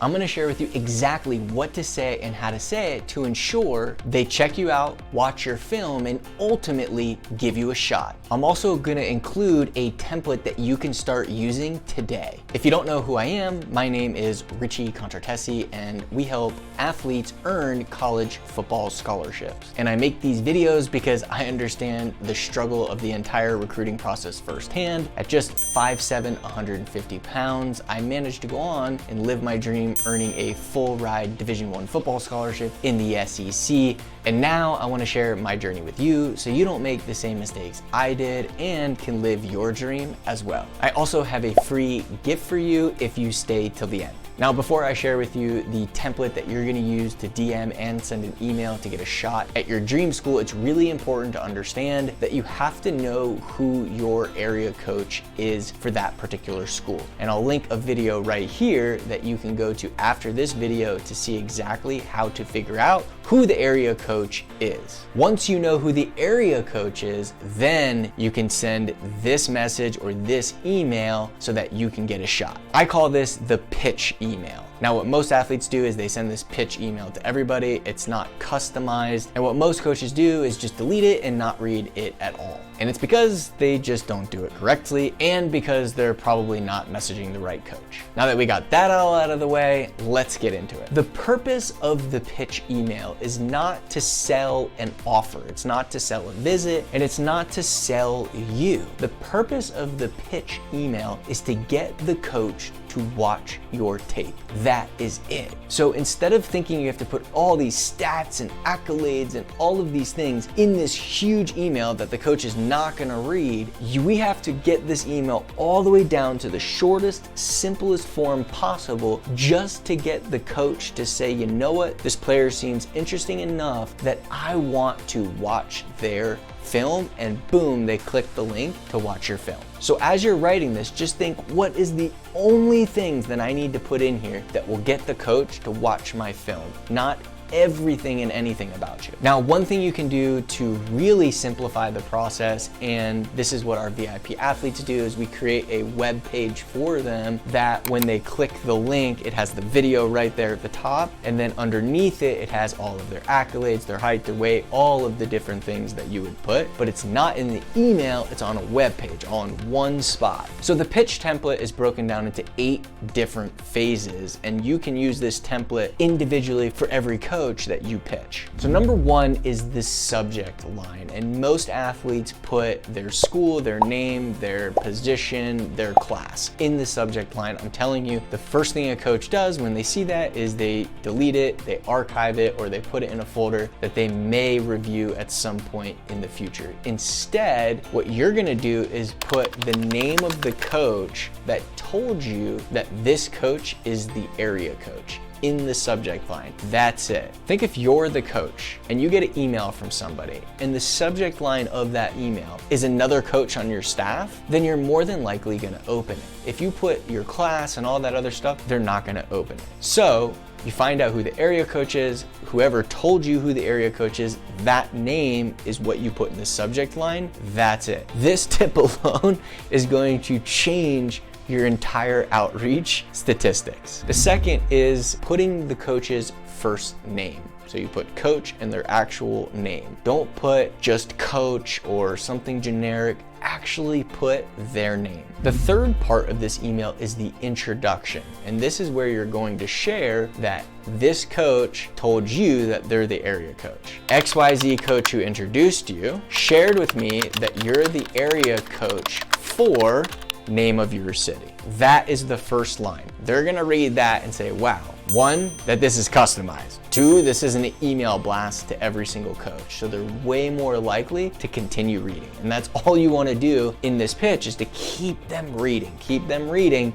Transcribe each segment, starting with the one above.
I'm gonna share with you exactly what to say and how to say it to ensure they check you out, watch your film, and ultimately give you a shot. I'm also gonna include a template that you can start using today. If you don't know who I am, my name is Richie Contratesi, and we help athletes earn college football scholarships. And I make these videos because I understand the struggle of the entire recruiting process firsthand. At just 5'7", 150 pounds, I managed to go on and live my dream earning a full ride Division I football scholarship in the SEC. And now I want to share my journey with you so you don't make the same mistakes I did and can live your dream as well. I also have a free gift for you if you stay till the end. Now, before I share with you the template that you're gonna use to DM and send an email to get a shot at your dream school, it's really important to understand that you have to know who your area coach is for that particular school. And I'll link a video right here that you can go to after this video to see exactly how to figure out who the area coach is. Once you know who the area coach is, then you can send this message or this email so that you can get a shot. I call this the pitch email. Now, what most athletes do is they send this pitch email to everybody. It's not customized. And what most coaches do is just delete it and not read it at all. And it's because they just don't do it correctly and because they're probably not messaging the right coach. Now that we got that all out of the way, let's get into it. The purpose of the pitch email is not to sell an offer. It's not to sell a visit, and it's not to sell you. The purpose of the pitch email is to get the coach to watch your tape. That is it. So instead of thinking you have to put all these stats and accolades and all of these things in this huge email that the coach is not gonna read, we have to get this email all the way down to the shortest, simplest form possible just to get the coach to say, you know what, this player seems interesting enough that I want to watch their film, and boom, they click the link to watch your film. So as you're writing this, just think, what is the only things that I need to put in here that will get the coach to watch my film? Not everything and anything about you. Now, one thing you can do to really simplify the process, and this is what our VIP athletes do, is we create a web page for them that when they click the link, it has the video right there at the top, and then underneath it, it has all of their accolades, their height, their weight, all of the different things that you would put, but it's not in the email, it's on a web page, all in one spot. So the pitch template is broken down into 8 different phases, and you can use this template individually for every coach that you pitch. So number 1 is the subject line, and most athletes put their school, their name, their position, their class in the subject line. I'm telling you, the first thing a coach does when they see that is they delete it, they archive it, or they put it in a folder that they may review at some point in the future. Instead, what you're gonna do is put the name of the coach that told you that this coach is the area coach in the subject line. That's it. Think if you're the coach and you get an email from somebody and the subject line of that email is another coach on your staff, then you're more than likely gonna open it. If you put your class and all that other stuff, they're not gonna open it. So you find out who the area coach is, whoever told you who the area coach is, that name is what you put in the subject line. That's it. This tip alone is going to change your entire outreach statistics. The second is putting the coach's first name. So you put coach and their actual name. Don't put just coach or something generic. Actually put their name. The third part of this email is the introduction. And this is where you're going to share that this coach told you that they're the area coach. XYZ coach who introduced you shared with me that you're the area coach for name of your city. That is the first line. They're gonna read that and say, wow, 1, that this is customized. 2, this isn't an email blast to every single coach. So they're way more likely to continue reading. And that's all you wanna do in this pitch, is to keep them reading,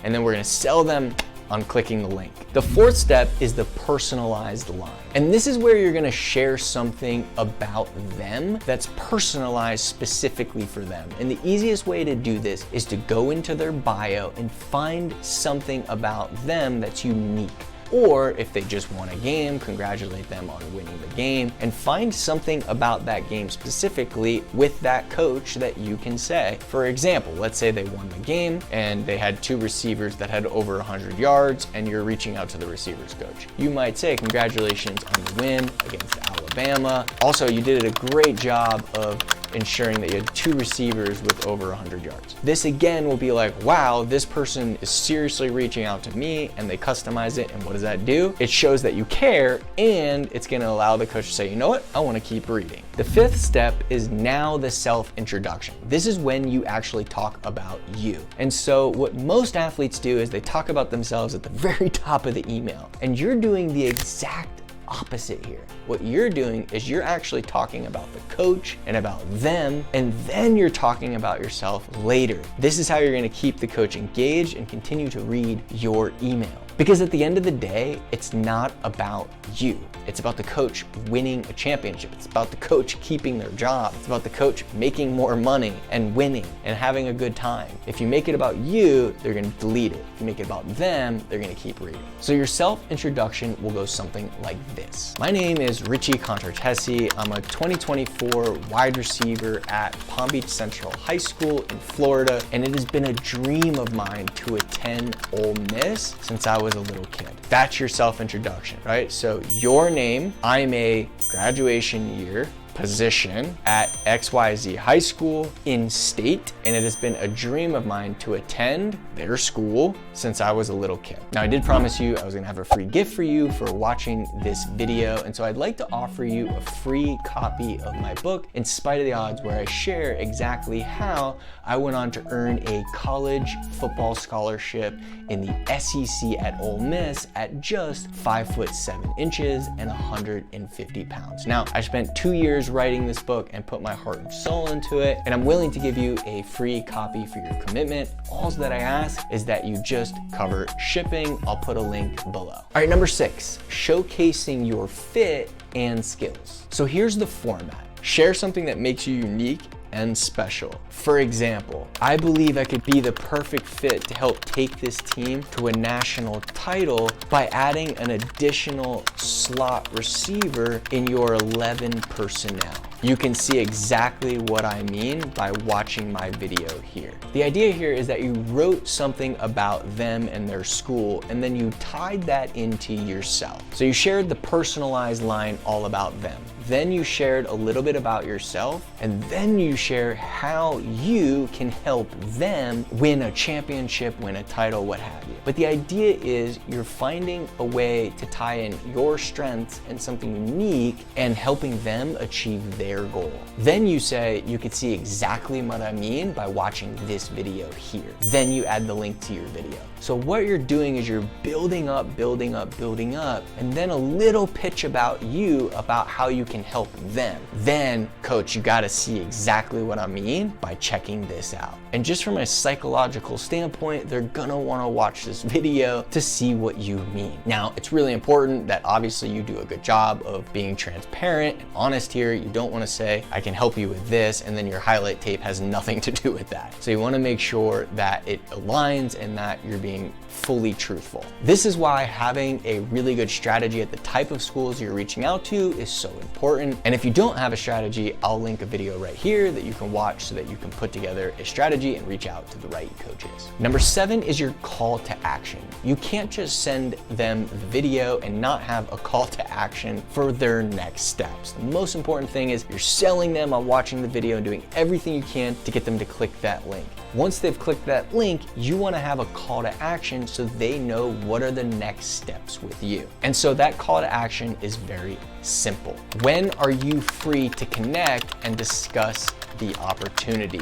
and then we're gonna sell them on clicking the link. The fourth step is the personalized line. And this is where you're gonna share something about them that's personalized specifically for them. And the easiest way to do this is to go into their bio and find something about them that's unique. Or if they just won a game, congratulate them on winning the game, and find something about that game specifically with that coach that you can say. For example, let's say they won the game and they had 2 receivers that had over 100 yards, and you're reaching out to the receivers coach. You might say, congratulations on the win against Alabama. Also, you did a great job of ensuring that you had 2 receivers with over 100 yards. This again will be like, wow, this person is seriously reaching out to me, and they customize it. And what does that do? It shows that you care, and it's gonna allow the coach to say, you know what? I wanna keep reading. The 5th step is now the self-introduction. This is when you actually talk about you. And so what most athletes do is they talk about themselves at the very top of the email, and you're doing the exact opposite here. What you're doing is you're actually talking about the coach and about them, and then you're talking about yourself later. This is how you're gonna keep the coach engaged and continue to read your email. Because at the end of the day, it's not about you. It's about the coach winning a championship. It's about the coach keeping their job. It's about the coach making more money and winning and having a good time. If you make it about you, they're gonna delete it. If you make it about them, they're gonna keep reading. So your self-introduction will go something like this. My name is Richie Contartesi. I'm a 2024 wide receiver at Palm Beach Central High School in Florida, and it has been a dream of mine to attend Ole Miss since I was a little kid. That's your self-introduction, right? So your name, I'm a graduation year position at XYZ High School in state, and it has been a dream of mine to attend their school since I was a little kid. Now, I did promise you I was gonna have a free gift for you for watching this video, and so I'd like to offer you a free copy of my book, In Spite of the Odds, where I share exactly how I went on to earn a college football scholarship in the SEC at Ole Miss at just 5'7" and 150 pounds. Now, I spent 2 years writing this book and put my heart and soul into it, and I'm willing to give you a free copy for your commitment. All that I ask is that you just cover shipping. I'll put a link below. All right, number 6, showcasing your fit and skills. So here's the format. Share something that makes you unique and special. For example, I believe I could be the perfect fit to help take this team to a national title by adding an additional slot receiver in your 11 personnel. You can see exactly what I mean by watching my video here. The idea here is that you wrote something about them and their school, and then you tied that into yourself. So you shared the personalized line all about them. Then you shared a little bit about yourself, and then you share how you can help them win a championship, win a title, what have you. But the idea is you're finding a way to tie in your strengths and something unique and helping them achieve their goal. Then you say, you could see exactly what I mean by watching this video here. Then you add the link to your video. So what you're doing is you're building up, and then a little pitch about you, about how you can help them. Then, coach, you gotta see exactly what I mean by checking this out. And just from a psychological standpoint, they're gonna wanna watch this video to see what you mean. Now, it's really important that obviously you do a good job of being transparent and honest here. You don't wanna say, I can help you with this, and then your highlight tape has nothing to do with that. So you wanna make sure that it aligns and that you're being fully truthful. This is why having a really good strategy at the type of schools you're reaching out to is so important. And if you don't have a strategy, I'll link a video right here that you can watch so that you can put together a strategy and reach out to the right coaches. Number 7 is your call to action. You can't just send them the video and not have a call to action for their next steps. The most important thing is you're selling them on watching the video and doing everything you can to get them to click that link. Once they've clicked that link, you want to have a call to action so they know what are the next steps with you. And so that call to action is very simple. When are you free to connect and discuss the opportunity? ?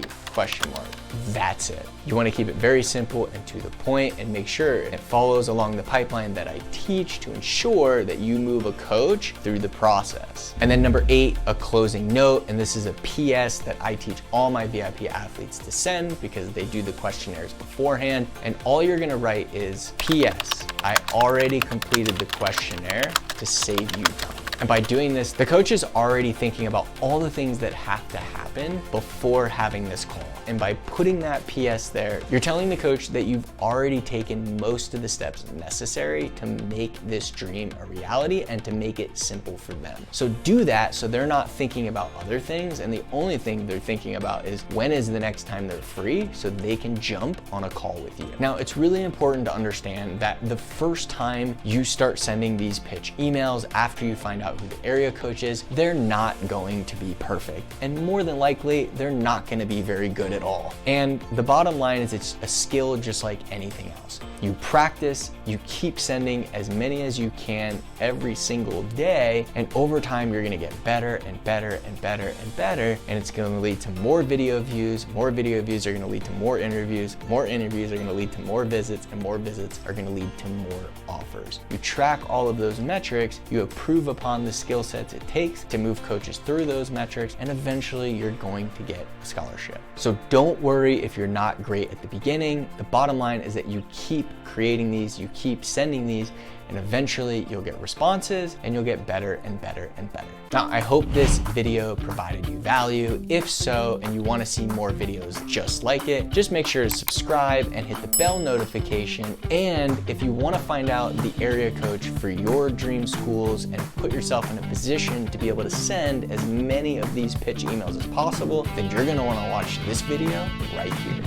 That's it. You want to keep it very simple and to the point, and make sure it follows along the pipeline that I teach to ensure that you move a coach through the process. And then number 8, a closing note, and this is a PS that I teach all my VIP athletes to send because they do the questionnaires beforehand, and all you're gonna write is, PS, I already completed the questionnaire to save you time. And by doing this, the coach is already thinking about all the things that have to happen before having this call. And by putting that PS there, you're telling the coach that you've already taken most of the steps necessary to make this dream a reality and to make it simple for them. So do that so they're not thinking about other things, and the only thing they're thinking about is when is the next time they're free so they can jump on a call with you. Now, it's really important to understand that the first time you start sending these pitch emails after you find out who the area coach is, they're not going to be perfect. And more than likely, they're not going to be very good at all. And the bottom line is it's a skill just like anything else. You practice, you keep sending as many as you can every single day, and over time you're gonna get better and better and better and better, and it's gonna lead to more video views are gonna lead to more interviews are gonna lead to more visits, and more visits are gonna lead to more offers. You track all of those metrics, you improve upon the skill sets it takes to move coaches through those metrics, and eventually you're going to get a scholarship. So don't worry if you're not great at the beginning. The bottom line is that you keep creating these, you keep sending these, and eventually you'll get responses and you'll get better and better and better. Now, I hope this video provided you value. If so, and you want to see more videos just like it, just make sure to subscribe and hit the bell notification. And if you want to find out the area coach for your dream schools and put yourself in a position to be able to send as many of these pitch emails as possible, then you're going to want to watch this video right here.